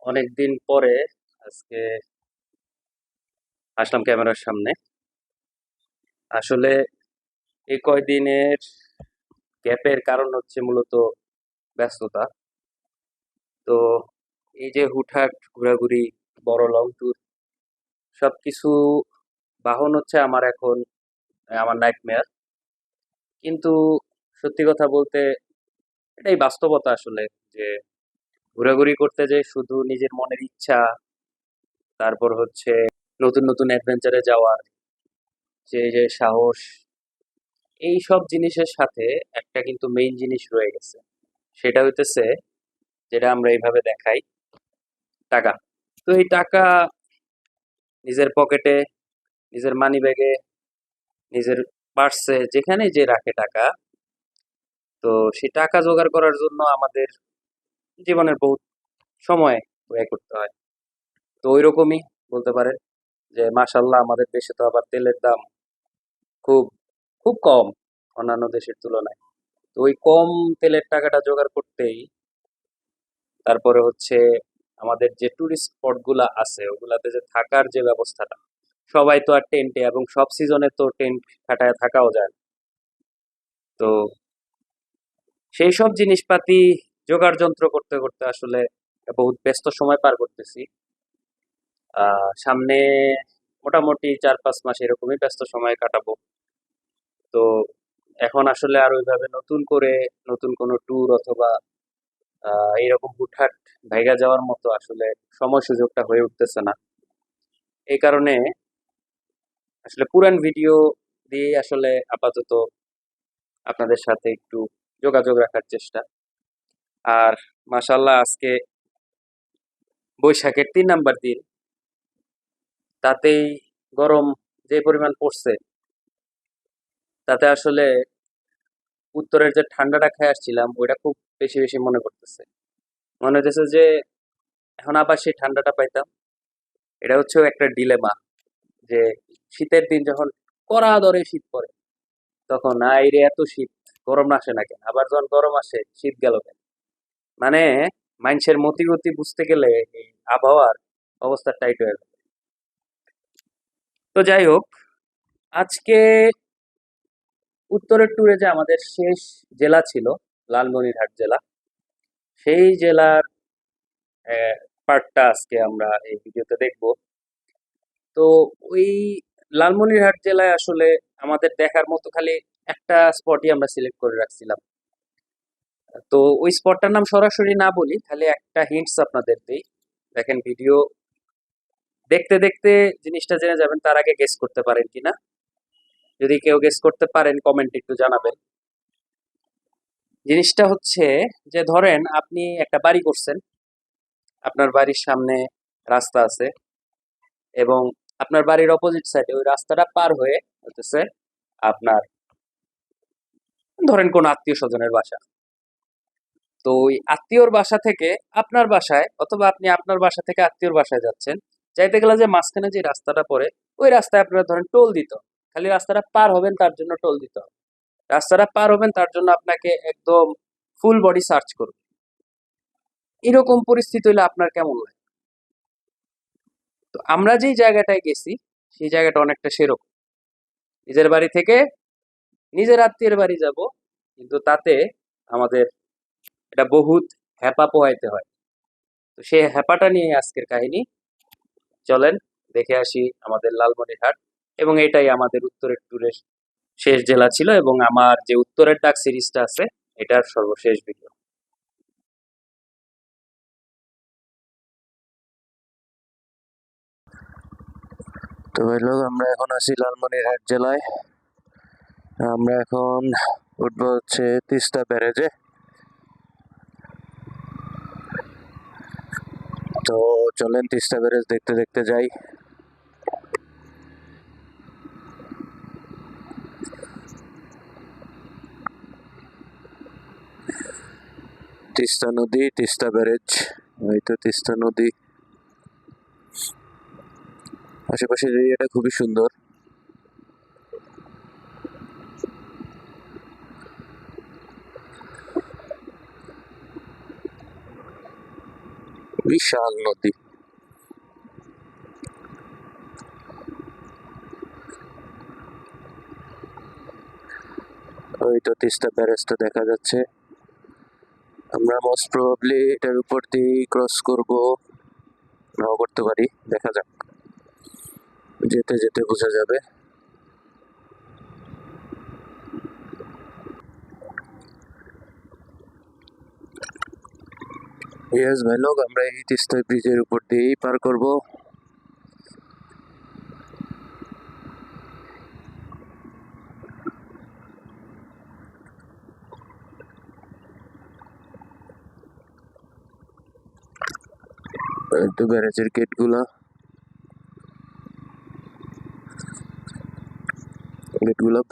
অনেকদিন পরে আজকে আসলাম ক্যামেরার সামনে। আসলে এই কয়দিনের গ্যাপের কারণ হচ্ছে মূলত ব্যস্ততা। তো এই যে হুটহাট ঘোরাঘুরি, বড় লং ট্যুর, সবকিছু বাহন হচ্ছে আমার এখন আমার নাইটমেয়ার। কিন্তু সত্যি কথা বলতে এটাই বাস্তবতা আসলে, যে ঘোরাঘুরি করতে যে শুধু নিজের মনের ইচ্ছা, তারপর হচ্ছে নতুন নতুন অ্যাডভেঞ্চারে যাওয়ার যে সাহস, এই সব জিনিসের সাথে একটা কিন্তু মেইন জিনিস রয়ে গেছে। সেটা হইতেছে, যেটা আমরা এইভাবে দেখাই, টাকা। তো এই টাকা নিজের পকেটে, নিজের মানি ব্যাগে, নিজের পার্সে, যেখানে যে রাখে টাকা, তো সেই টাকা জোগাড় করার জন্য আমাদের জীবনের বহুত সময় ব্যয় করতে হয়। তো ওই রকমই বলতে পারেন যে মাশাল্লাহ আমাদের দেশে তো আবার তেলের দাম খুব খুব কম অন্যান্য দেশের তুলনায়। তো ওই কম তেলের টাকাটা জোগাড় করতেই, তারপরে হচ্ছে আমাদের যে টুরিস্ট স্পট গুলা আছে ওগুলাতে যে থাকার যে ব্যবস্থাটা, সবাই তো আর টেন্টে, এবং সব সিজনে তো টেন্ট খাটায় থাকাও যায় না। তো সেই সব জিনিসপাতি জোগাড় যন্ত্র করতে করতে আসলে বহুত ব্যস্ত সময় পার করতেছি। সামনে মোটামুটি 4-5 মাস এরকমই ব্যস্ত সময় কাটাবো। তো এখন আসলে আর ওইভাবে নতুন করে নতুন কোনো ট্যুর অথবা এরকম হুটহাট ভাইগা যাওয়ার মতো আসলে সময় সুযোগটা হয়ে উঠতেছে না। এই কারণে আসলে পুরান ভিডিও দিয়ে আসলে আপাতত আপনাদের সাথে একটু যোগাযোগ রাখার চেষ্টা। আর মাশাল্লাহ আজকে বৈশাখের 3 নাম্বার দিন, তাতেই গরম যে পরিমাণ পড়ছে, তাতে আসলে উত্তরের যে ঠান্ডাটা খেয়ে আসছিলাম ওইটা খুব বেশি বেশি মনে করতেছে। মনে হচ্ছে যে এখন আবার সেই ঠান্ডাটা পাইতাম। এটা হচ্ছে একটা ডিলেমা, যে শীতের দিন যখন কড়া দরে শীত পড়ে, তখন এই রে এত শীত, গরম আসে না কেন, আবার যখন গরম আসে শীত গেল কেন। মানে মানুষের মতিগতি বুঝতে গেলে এই আবহাওয়ার অবস্থা টাইট হয়ে গেল। তো যাই হোক, আজকে উত্তরের ট্যুরে যে আমাদের শেষ জেলা ছিল লালমনিরহাট জেলা, সেই জেলার পার্টটা আজকে আমরা এই ভিডিওতে দেখব। তো ওই লালমনিরহাট জেলায় আসলে আমাদের দেখার মতো খালি একটা স্পটই আমরা সিলেক্ট করে রাখছিলাম। তো ওই স্পটটার নাম সরাসরি না বলি, খালি একটা হিন্টস আপনাদের দিই। দেখেন ভিডিও দেখতে দেখতে জিনিসটা জেনে যাবেন, তার আগে গেস করতে পারেন কিনা। যদি কেউ গেস করতে পারেন কমেন্ট একটু জানাবেন। জিনিসটা হচ্ছে যে ধরেন আপনি একটা বাড়ি করছেন, আপনার বাড়ির সামনে রাস্তা আছে, এবং আপনার বাড়ির অপোজিট সাইডে ওই রাস্তাটা পার হয়ে হতেছে আপনার, ধরেন কোন আত্মীয় স্বজনের বাসা। তো ওই আত্মীয়র বাসা থেকে আপনার বাসায়, অথবা আপনি আপনার বাসা থেকে আত্মীয়র বাসায় যাচ্ছেন, যাইতে গেলে যে মাঝখানে যে রাস্তাটা পড়ে, ওই রাস্তায় আপনারা ধরেন টোল দিত, খালি রাস্তাটা পার হবেন তার জন্য টোল দিতে হবে। রাস্তাটা পার হবেন তার জন্য আপনাকে একদম ফুল বডি সার্চ করবে। এরকম পরিস্থিতি হলে আপনার কেমন লাগে? তো আমরা যেই জায়গাটায় গেছি, সেই জায়গাটা অনেকটা সেরকম। নিজের বাড়ি থেকে নিজের আত্মীয়ের বাড়ি যাব, কিন্তু তাতে আমাদের এটা বহুত হ্যাপা পোহাইতে হয়। তো সেই হ্যাপাটা নিয়ে আজকের কাহিনী। চলেন দেখে আসি আমাদের লালমনিরহাট। এবং এটাই আমাদের উত্তরের ট্যুরের শেষ জেলা ছিল, এবং আমার যে উত্তরের ডাক সিরিজটা আছে এটার সর্বশেষ ভিডিও। তো হইলো আমরা এখন আছি লালমনিরহাট জেলায়। আমরা এখন উঠবো হচ্ছে তিস্তা ব্যারেজে। তো চলেন তিস্তা ব্যারেজ দেখতে দেখতে যাই। তিস্তা নদী, তিস্তা ব্যারেজ, এই তো তিস্তা নদী। আশেপাশের এরিয়াটা খুবই সুন্দর। বিশাল নদী। ওই তো তিস্তা ব্যারেজটা দেখা যাচ্ছে। আমরা মোস্ট প্রবাবলি এটার উপর দিয়ে ক্রস করব, নাও করতে পারি, দেখা যাক, যেতে যেতে বোঝা যাবে। ইয়েস ভাই লোক, আমরা এই তিস্তা ব্রিজের উপর দিয়েই পার করব। এই তো ব্যারেজের গেটগুলা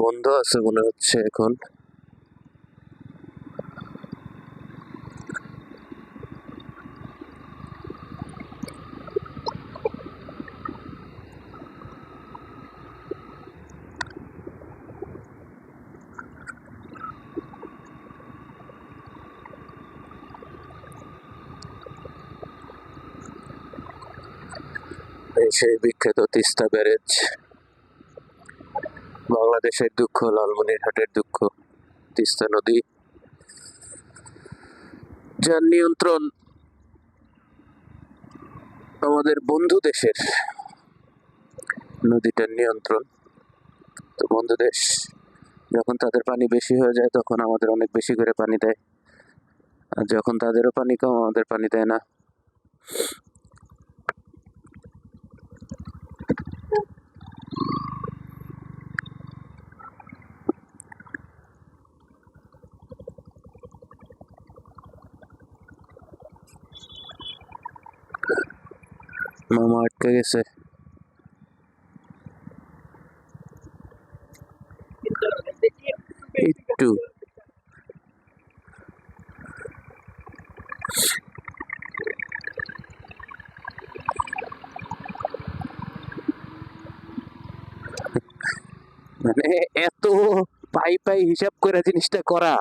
বন্ধ আছে মনে হচ্ছে এখন। এই সেই বিখ্যাত তিস্তা ব্যারেজ, বাংলাদেশের দুঃখ, লালমনিরহাটের দুঃখ। তিস্তা নদী, যার নিয়ন্ত্রণ আমাদের বন্ধু দেশের, নদীটার নিয়ন্ত্রণ। তো বন্ধু দেশ যখন তাদের পানি বেশি হয়ে যায় তখন আমাদের অনেক বেশি করে পানি দেয়, আর যখন তাদেরও পানি কম আমাদের পানি দেয় না। মামা আটকে গেছে। একটু মানে এত পাই পাই হিসাব করে জিনিসটা করা,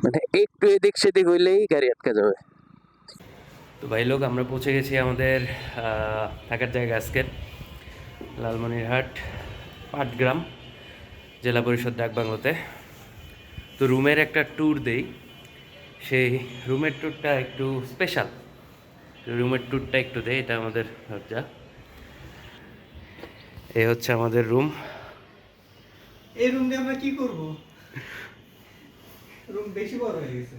মানে একটু এদিক সেদিক হইলেই গাড়ি আটকে যাবে। তো ভাই লোক, আমরা পৌঁছে গেছি আমাদের থাকার জায়গা আজকের লালমনিরহাট পাটগ্রাম জেলা পরিষদ ডাকবাংলোতে। তো রুমের একটা ট্যুর দেই, সেই রুমের ট্যুরটা একটু স্পেশাল। রুমের ট্যুরটা একটু দেই, এটা আমাদের দরজা, এই হচ্ছে আমাদের রুম। এই রুম দিয়ে আমরা কি করব? রুম বেশি বড় হয়ে গেছে।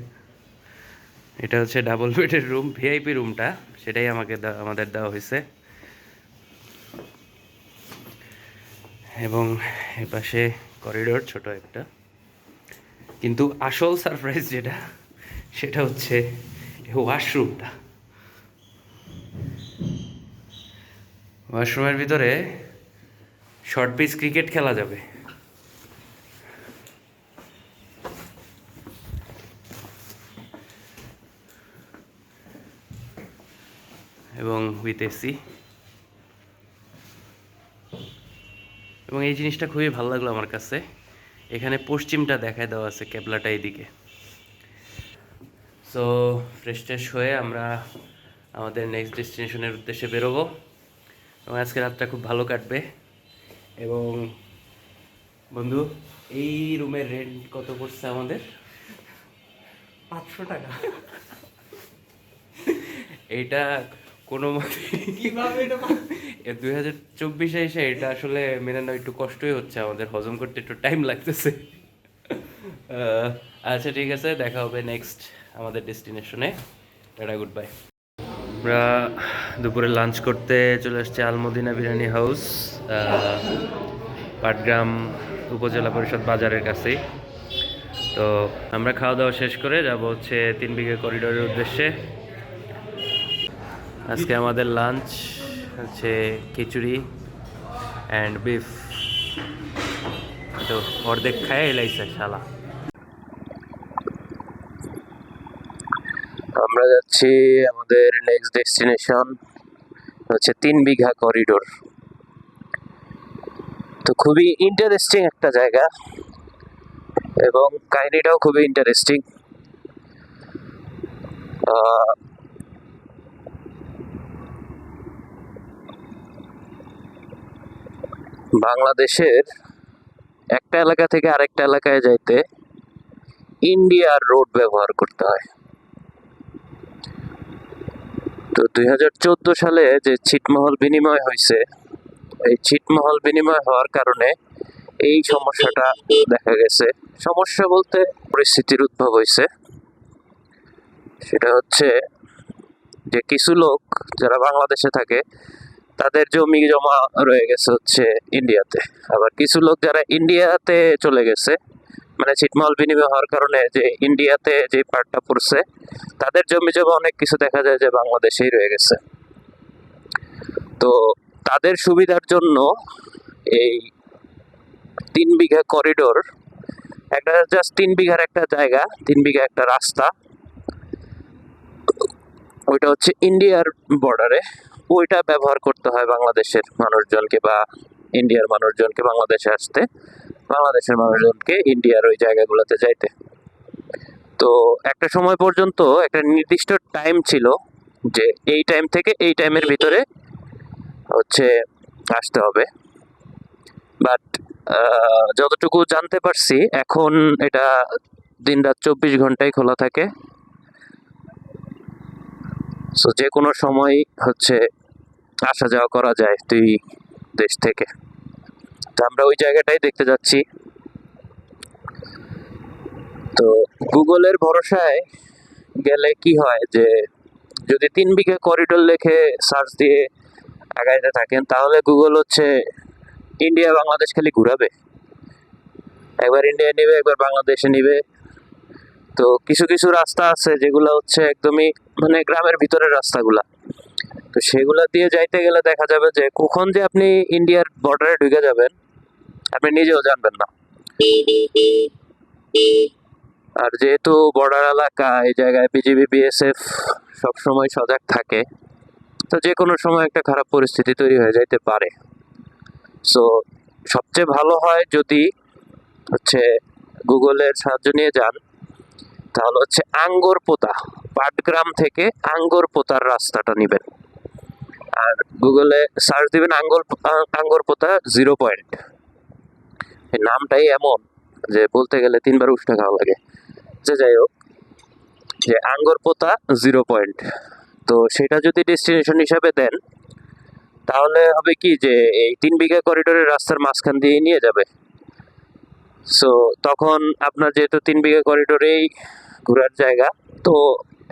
এটা হচ্ছে ডাবল বেডের রুম, ভিআইপি রুমটা, সেটাই আমাদের দেওয়া হয়েছে। এবং এপাশে করিডোর ছোট একটা, কিন্তু আসল সারপ্রাইজ যেটা, সেটা হচ্ছে ওয়াশরুমটা। ওয়াশরুমের ভিতরে শর্ট পিচ ক্রিকেট খেলা যাবে, এবং উইথ এসি। এবং এই জিনিসটা খুবই ভালো লাগলো আমার কাছে, এখানে পশ্চিমটা দেখায় দেওয়া আছে, কেবলাটা এইদিকে। সো ফ্রেশ ট্রেশ হয়ে আমরা আমাদের নেক্সট ডেস্টিনেশনের উদ্দেশ্যে বেরোবো, এবং আজকে রাতটা খুব ভালো কাটবে। এবং বন্ধু, এই রুমের রেন্ট কত পড়ছে আমাদের? 500 টাকা। এইটা কোনো মতে কিভাবে এটা 2024-এ এসে এটা আসলে মেনে নেওয়া একটু কষ্টই হচ্ছে, আমাদের হজম করতে একটু টাইম লাগতেছে। আচ্ছা ঠিক আছে, দেখা হবে নেক্সট আমাদের ডেস্টিনেশনে। Tata, good bye. আমরা দুপুরে লাঞ্চ করতে চলে আসছি আলমদিনা বিরিয়ানি হাউস, পাটগ্রাম উপজেলা পরিষদ বাজারের কাছেই। তো আমরা খাওয়া দাওয়া শেষ করে যাব হচ্ছে 3 বিঘা করিডোরের উদ্দেশ্যে। আজকে আমাদের লাঞ্চ হচ্ছে খিচুড়ি অ্যান্ড বিফ। তো অর্ধেক খায় এলাইছে শালা। আমরা যাচ্ছি আমাদের নেক্সট ডেস্টিনেশন হচ্ছে 3 বিঘা করিডোর। তো খুবই ইন্টারেস্টিং একটা জায়গা, এবং কাহিনীটাও খুবই ইন্টারেস্টিং। আহ, বাংলাদেশের একটা এলাকা থেকে আরেকটা এলাকায় যাইতে ইন্ডিয়ার রোড ব্যবহার করতে হয়। তো 2014 সালে যে ছিটমহল বিনিময় হয়েছে, এই ছিটমহল বিনিময় হওয়ার কারণে এই সমস্যাটা দেখা গেছে। সমস্যা বলতে পরিস্থিতির উদ্ভব হয়েছে, সেটা হচ্ছে যে কিছু লোক যারা বাংলাদেশে থাকে তাদের জমি জমা রয়ে গেছে হচ্ছে ইন্ডিয়াতে, আবার কিছু লোক যারা ইন্ডিয়াতে চলে গেছে, মানে ছিটমহল বিনিময় হওয়ার কারণে যে ইন্ডিয়াতে যে পার্টটা পড়ছে তাদের জমি জমা অনেক কিছু দেখা যায় যে বাংলাদেশেই রয়ে গেছে। তো তাদের সুবিধার জন্য এই 3 বিঘা করিডোর, একটা জাস্ট 3 বিঘার একটা জায়গা, 3 বিঘা একটা রাস্তা, ওইটা হচ্ছে ইন্ডিয়ার বর্ডারে, ওইটা ব্যবহার করতে হয় বাংলাদেশের মানুষজনকে, বা ইন্ডিয়ার মানুষজনকে বাংলাদেশে আসতে, বাংলাদেশের মানুষজনকে ইন্ডিয়ার ওই জায়গাগুলোতে যাইতে। তো একটা সময় পর্যন্ত একটা নির্দিষ্ট টাইম ছিল যে এই টাইম থেকে এই টাইমের ভিতরে হচ্ছে আসতে হবে, বাট যতটুকু জানতে পারছি এখন এটা দিনরাত 24 ঘন্টাই খোলা থাকে। সো যে কোনো সময় হচ্ছে আসা যাওয়া করা যায় দুই দেশ থেকে। তো আমরা ওই জায়গাটাই দেখতে যাচ্ছি। তো গুগলের ভরসায় গেলে কি হয় যে যদি 3 বিঘা করিডোর লেখে সার্চ দিয়ে আগাইতে থাকেন তাহলে গুগল হচ্ছে ইন্ডিয়া বাংলাদেশ খালি ঘুরাবে, একবার ইন্ডিয়া নিবে একবার বাংলাদেশে নিবে। তো কিছু কিছু রাস্তা আছে যেগুলো হচ্ছে একদমই মানে গ্রামের ভিতরের রাস্তাগুলা, তো সেগুলা দিয়ে যাইতে গেলে দেখা যাবে যে কখন যে আপনি ইন্ডিয়ার বর্ডারে ঢুকে যাবেন আপনি নিজেও জানবেন না। আর যেহেতু বর্ডার এলাকা, এই জায়গায় বিজিবি বিএসএফ সবসময় সজাগ থাকে, তো যে কোনো সময় একটা খারাপ পরিস্থিতি তৈরি হয়ে যাইতে পারে। সো সবচেয়ে ভালো হয় যদি হচ্ছে গুগলের সাহায্য নিয়ে যান, তাহলে হচ্ছে আঙ্গরপোতা, পাটগ্রাম থেকে আঙ্গরপোতার রাস্তাটা নেবেন। আর গুগলে সার্চ দিবেন আঙ্গরপোতা 0 পয়েন্ট। এই নামটাই এমন যে বলতে গেলে 3বার উষ্টা খাওয়া লাগে। যে যাই হোক, যে আঙ্গরপোতা 0 পয়েন্ট, তো সেটা যদি ডেস্টিনেশন হিসাবে দেন তাহলে হবে কি যে এই 3 বিঘা করিডোরের রাস্তার মাঝখান দিয়ে নিয়ে যাবে। সো তখন আপনার যেহেতু 3 বিঘা করিডোরেই ঘোরার জায়গা, তো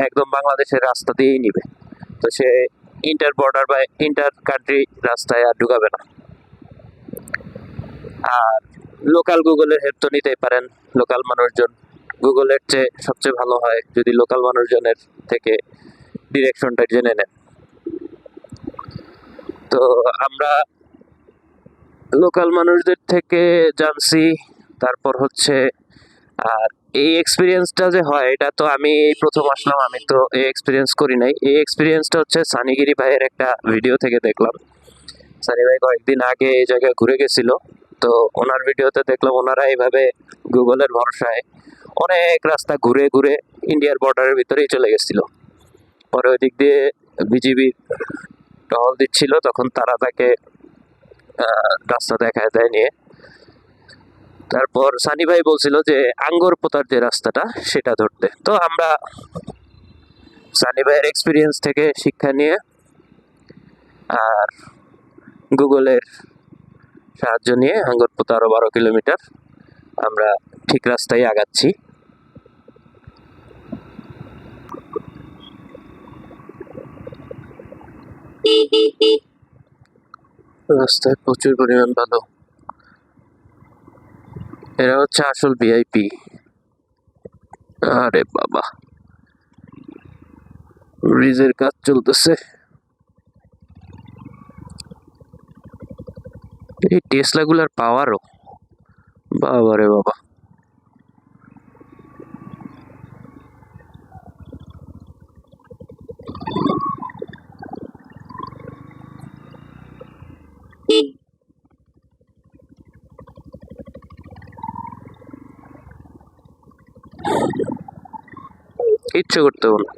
একদম বাংলাদেশের রাস্তা দিয়েই নিবে, তো সে ইন্টার বর্ডার বা ইন্টার কান্ট্রি রাস্তায় আর ঢুকাবে না। আর লোকাল গুগলের হেল্প তো নিতেই পারেন, লোকাল মানুষজন গুগলের চেয়ে সবচেয়ে ভালো হয় যদি লোকাল মানুষজনের থেকে ডিরেকশনটা জেনে নেন। তো আমরা লোকাল মানুষদের থেকে জানছি, তারপর হচ্ছে আর এই এক্সপিরিয়েন্সটা যে হয় এটা তো আমি এই প্রথম আসলাম, আমি তো এই এক্সপিরিয়েন্স করি নাই। এই এক্সপিরিয়েন্সটা হচ্ছে সানিগিরি ভাইয়ের একটা ভিডিও থেকে দেখলাম। সানি ভাই কয়েকদিন আগে এই জায়গায় ঘুরে গেছিল, তো ওনার ভিডিওতে দেখলাম ওনারা এইভাবে গুগলের ভরসায় অনেক রাস্তা ঘুরে ঘুরে ইন্ডিয়ার বর্ডারের ভিতরেই চলে গেছিল। পরে ওই দিক দিয়ে বিজিবি টহল দিচ্ছিল, তখন তারা তাকে রাস্তা দেখায় দেয় নিয়ে। তারপর সানি ভাই বলছিল যে আঙ্গরপোতার যে রাস্তাটা সেটা ধরতে। তো আমরা সানি ভাইয়ের এক্সপিরিয়েন্স থেকে শিক্ষা নিয়ে আর গুগলের সাহায্য নিয়ে আঙ্গরপোতা আরো 12 কিলোমিটার আমরা ঠিক রাস্তায় আগাচ্ছি। রাস্তায় প্রচুর পরিমাণ ভালো, এরা হচ্ছে আসল ভিআইপি। আরে বাবা, ব্রিজের কাজ চলতেছে। এই টেসলা গুলার পাওয়ারও বাবা রে বাবা। কিচ্ছু করতে হবে না,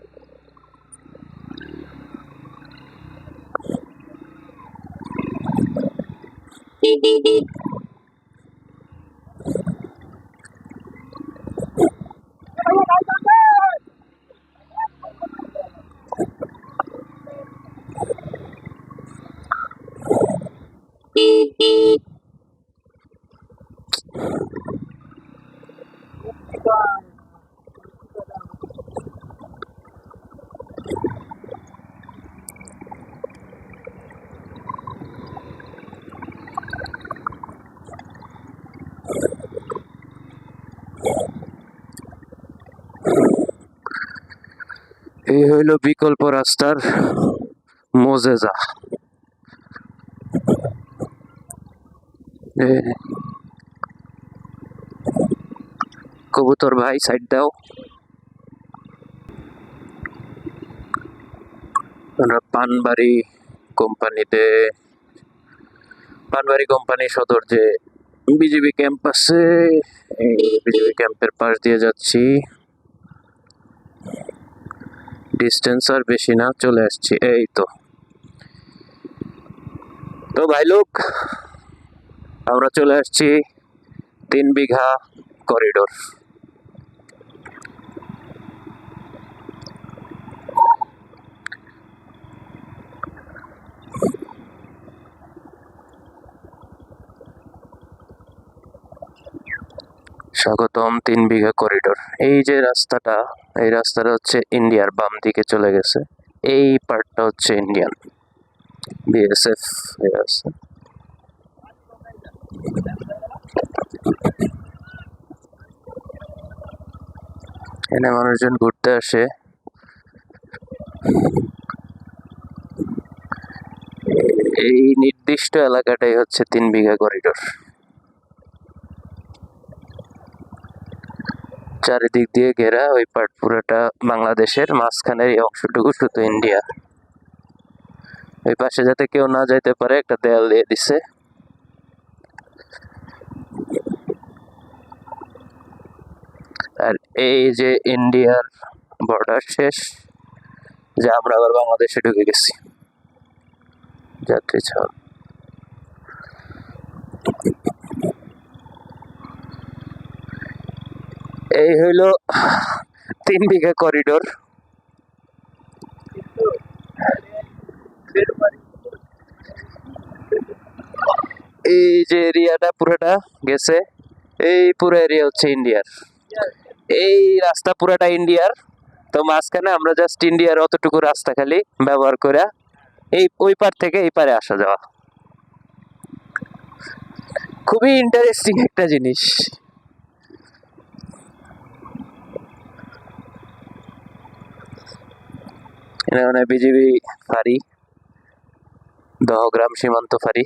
এই হইল বিকল্প রাস্তার মোজেজা। এ, কবুতর ভাই সাইড দাও। আমরা পানবাড়ি কোম্পানি সদর যে বিজিবি ক্যাম্প আছে, এই বিজিবি ক্যাম্পের পাশ দিয়ে যাচ্ছি। ডিস্টেন্স আর বেশি না, চলে আসছি। এই তো ভাই লোক, আমরা চলে আসছি 3 বিঘা করিডোর। স্বাগতম 3 বিঘা করিডোর। এই যে রাস্তাটা, এই রাস্তাটা হচ্ছে ইন্ডিয়ার বাম দিকে চলে গেছে। এই পার্টটা হচ্ছে ইন্ডিয়ান, বিএসএফ আছে। এখানে মানুষজন ঘুরতে আসে। এই নির্দিষ্ট এলাকাটাই হচ্ছে 3 বিঘা করিডোর। চারিদিক দিয়ে ঘেরা, ওই পার্ট পুরোটা বাংলাদেশের, মাঝখানের এই অংশটুকু শুধু ইন্ডিয়া। ওই পাশে যাতে কেউ না যাইতে পারে একটা দেয়াল দিয়ে দিছে। আর এই যে ইন্ডিয়ার বর্ডার শেষ, যে আমরা আবার বাংলাদেশে ঢুকে গেছি। যাত্রী ছাড়। এই হইল 3 বিঘা করিডোর। এই যে এরিয়াটা পুরোটা গেছে, এই পুরো এরিয়া হচ্ছে ইন্ডিয়ার। এই রাস্তা পুরোটা ইন্ডিয়ার। তো মাঝখানে আমরা জাস্ট ইন্ডিয়ার অতটুকু রাস্তা খালি ব্যবহার করে ওই পার থেকে এই পারে আসা যাওয়া। খুবই ইন্টারেস্টিং একটা জিনিস। এখানে বিজিবি ফাঁড়ি, দহগ্রাম সীমান্ত ফাঁড়ি।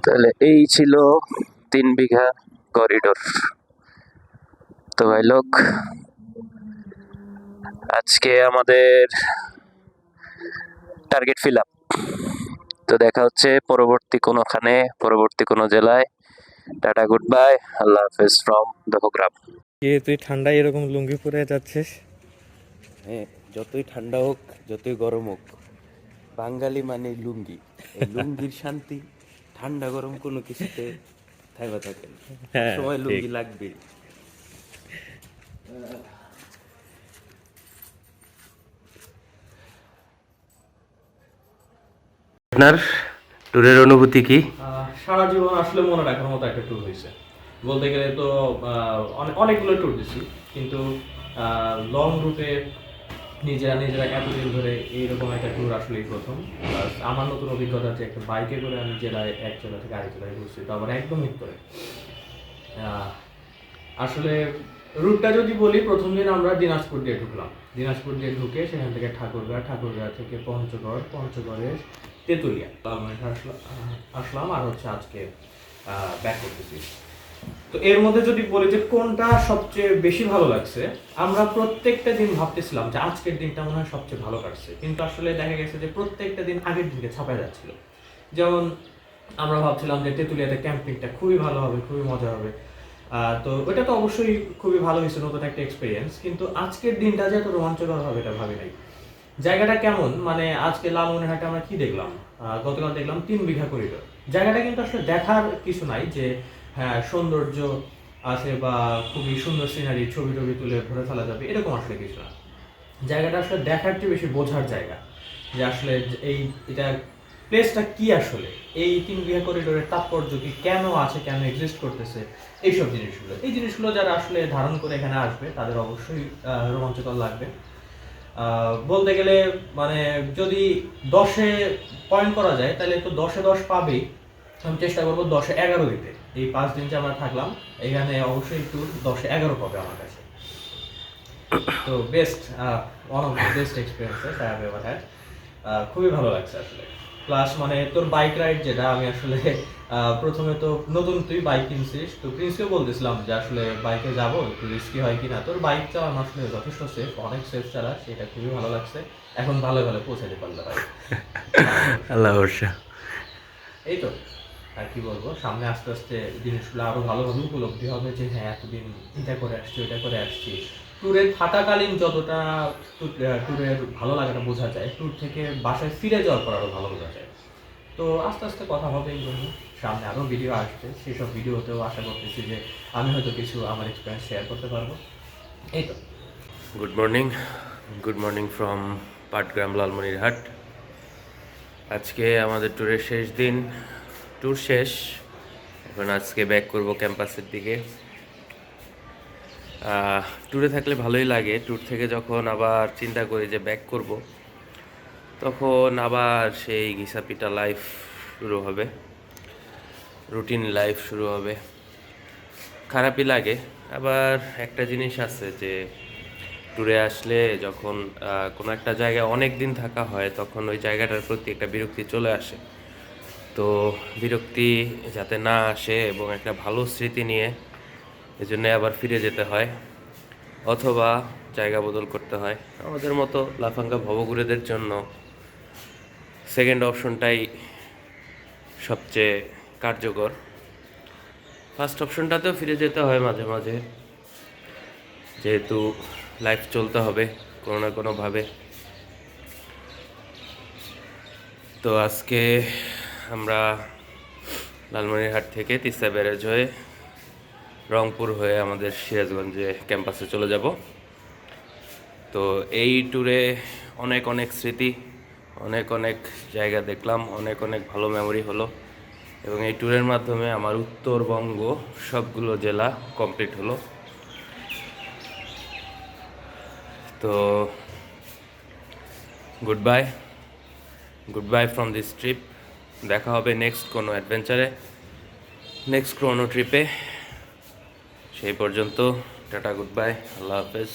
তাহলে এই ছিল 3 বিঘা করিডোর। তো ভাই লোক, আজকে আমাদের টার্গেট ফিল আপ। তো দেখা হচ্ছে পরবর্তী কোনো জেলায়। টাটা, গুড বাই, আল্লাহ হাফেজ ফ্রম দহগ্রাম। কে তুই ঠান্ডায় এরকম লুঙ্গি পরে যাচ্ছিস? যতই ঠান্ডা হোক, যতই গরম হোক, বাঙালি মানে লুঙ্গি। এই লুঙ্গির শান্তি ঠান্ডা গরম কোনো কিছুতে থাইবা থাকে না, সময় লুঙ্গি লাগবে। আপনার ট্যুরের অনুভূতি কি? সারা জীবন আসলে মনে রাখার মতো একটা ট্যুর হয়েছে বলতে গেলে। তো অনেকগুলো ট্যুর দিছি, কিন্তু লং রুটে নিজেরা এতদিন ধরে এইরকম একটা ট্যুর আসলেই প্রথম। আমার নতুন অভিজ্ঞতা, যে একটা বাইকে করে আমি জেলায় এক জেলা থেকে আরেক জেলায় ঘুরছি, তো আবার একদম উত্তরে। আসলে রুটটা যদি বলি, প্রথম দিন আমরা দিনাজপুর দিয়ে ঢুকলাম। দিনাজপুর দিয়ে ঢুকে সেখান থেকে ঠাকুরগাঁ থেকে পঞ্চগড়ের তেঁতুলিয়া আসলাম, আর হচ্ছে আজকে ব্যাক করতেছি। তো এর মধ্যে যদি বলি যে কোনটা সবচেয়ে বেশি ভালো লাগছে, আমরা প্রত্যেকটা দিন ভাবতেছিলাম যে আজকের দিনটা মনে হয় সবচেয়ে ভালো কাটছে, কিন্তু আসলে দেখা গেছে যে প্রত্যেকটা দিন আগের দিনকে ছাপায় যাচ্ছিল। যেমন আমরা ভাবছিলাম যে তেঁতুলিয়াতে ক্যাম্পিংটা খুবই ভালো হবে, খুবই মজা হবে। তো ওইটা তো অবশ্যই খুবই ভালো হয়েছে, নতুন একটা এক্সপিরিয়েন্স। কিন্তু আজকের দিনটা যে এত রোমাঞ্চকর হবে এটা ভাবি নাই। জায়গাটা কেমন, মানে আজকে লালমনিরহাটে আমরা কি দেখলাম, গতকাল দেখলাম 3 বিঘা করিডোর। জায়গাটা কিন্তু আসলে দেখার কিছু নাই যে হ্যাঁ সৌন্দর্য আছে বা খুবই সুন্দর সিনারি, ছবি টবি তুলে ভরে ফেলা যাবে, এরকম আসলে কিছু না। জায়গাটা আসলে দেখার চেয়ে বেশি বোঝার জায়গা, যে আসলে এটা প্লেসটা কি, আসলে এই 3 বিঘা করিডোরের তাৎপর্য কি, কেন আছে, কেন এক্সিস্ট করতেছে, এই জিনিসগুলো যারা আসলে ধারণ করে এখানে আসবে তাদের অবশ্যই রোমাঞ্চকর লাগবে। বলতে গেলে মানে যদি 10-এ পয়েন্ট করা যায় তাহলে তো 10-এ 10 পাবেই। আমি চেষ্টা করবো 10-এ 11 দিতে। এই 5 দিন যে আমরা থাকলাম এখানে অবশ্যই একটু 10-এ 11 পাবে আমার কাছে। তো best, one of the best experiences I have ever had. খুবই ভালো লাগছে আসলে। প্লাস মানে তোর বাইক রাইড যেটা, আমি আসলে প্রথমে তো নতুন তুই বাইক কিনছিস, তো প্রিন্সকেও বলতেছিলাম যে আসলে বাইকে যাবো, একটু রিস্কি হয় কিনা। তোর বাইক চালানো আসলে যথেষ্ট সেফ, অনেক সেফ চালা, সেটা খুবই ভালো লাগছে। এখন ভালো ভালো পৌঁছাতে পারলে ভাই। আল্লাহ ভরসা। এই তো, আর কি বলবো, সামনে আস্তে আস্তে জিনিসগুলো আরো ভালোভাবে উপলব্ধি হবে যে হ্যাঁ এতদিন এটা করে আসছি, ওইটা করে আসছি। ট্যুরে থাকাকালীন যতটা ট্যুরের ভালো লাগাটা বোঝা যায়, ট্যুর থেকে বাসায় ফিরে যাওয়ার পর আরো ভালো বোঝা যায়। তো আস্তে আস্তে কথা হবে এই জন্য, সামনে আরো ভিডিও আসবে, সেসব ভিডিওতেও আশা করতেছি যে আমি হয়তো কিছু আমার এক্সপিরিয়েন্স শেয়ার করতে পারবো। এই তো। Good morning from Patgram Lalmonirhat. আজকে আমাদের ট্যুরের শেষ দিন, ট্যুর শেষ। এখন আজকে ব্যাক করব ক্যাম্পাসের দিকে। ট্যুরে থাকলে ভালোই লাগে, ট্যুর থেকে যখন আবার চিন্তা করি যে ব্যাক করব, তখন আবার সেই ঘিসাপিটা লাইফ শুরু হবে, রুটিন লাইফ শুরু হবে। খারাপই লাগে। আবার একটা জিনিস আছে যে ট্যুরে আসলে যখন কোনো একটা জায়গায় অনেক দিন থাকা হয়, তখন ওই জায়গাটার প্রতি একটা বিরক্তি চলে আসে। তো বিরক্তি যাতে না আসে এবং একটা ভালো স্মৃতি নিয়ে এজন্য আবার ফিরে যেতে হয়, অথবা জায়গা বদল করতে হয়। আমাদের মতো লাফাঙ্গা ভবঘুরেদের জন্য সেকেন্ড অপশনটাই সবচেয়ে কার্যকর। ফার্স্ট অপশনটাতেও ফিরে যেতে হয় মাঝে মাঝে, যেহেতু লাইফ চলতে হবে কোনো না কোনোভাবে। তো আজকে আমরা লালমনিরহাট থেকে তিস্তা ব্যারেজ হয়ে রংপুর হয়ে আমাদের সিরাজগঞ্জে ক্যাম্পাসে চলে যাব। তো এই ট্যুরে অনেক অনেক স্মৃতি, অনেক অনেক জায়গা দেখলাম, অনেক অনেক ভালো মেমোরি হলো, এবং এই ট্যুরের মাধ্যমে আমার উত্তরবঙ্গ সবগুলো জেলা কমপ্লিট হলো। তো good buy from this trip. দেখা হবে নেক্সট কোনো অ্যাডভেঞ্চারে, নেক্সট কোনো ট্রিপে। সেই পর্যন্ত টাটা, গুড বাই, আল্লাহ হাফেজ।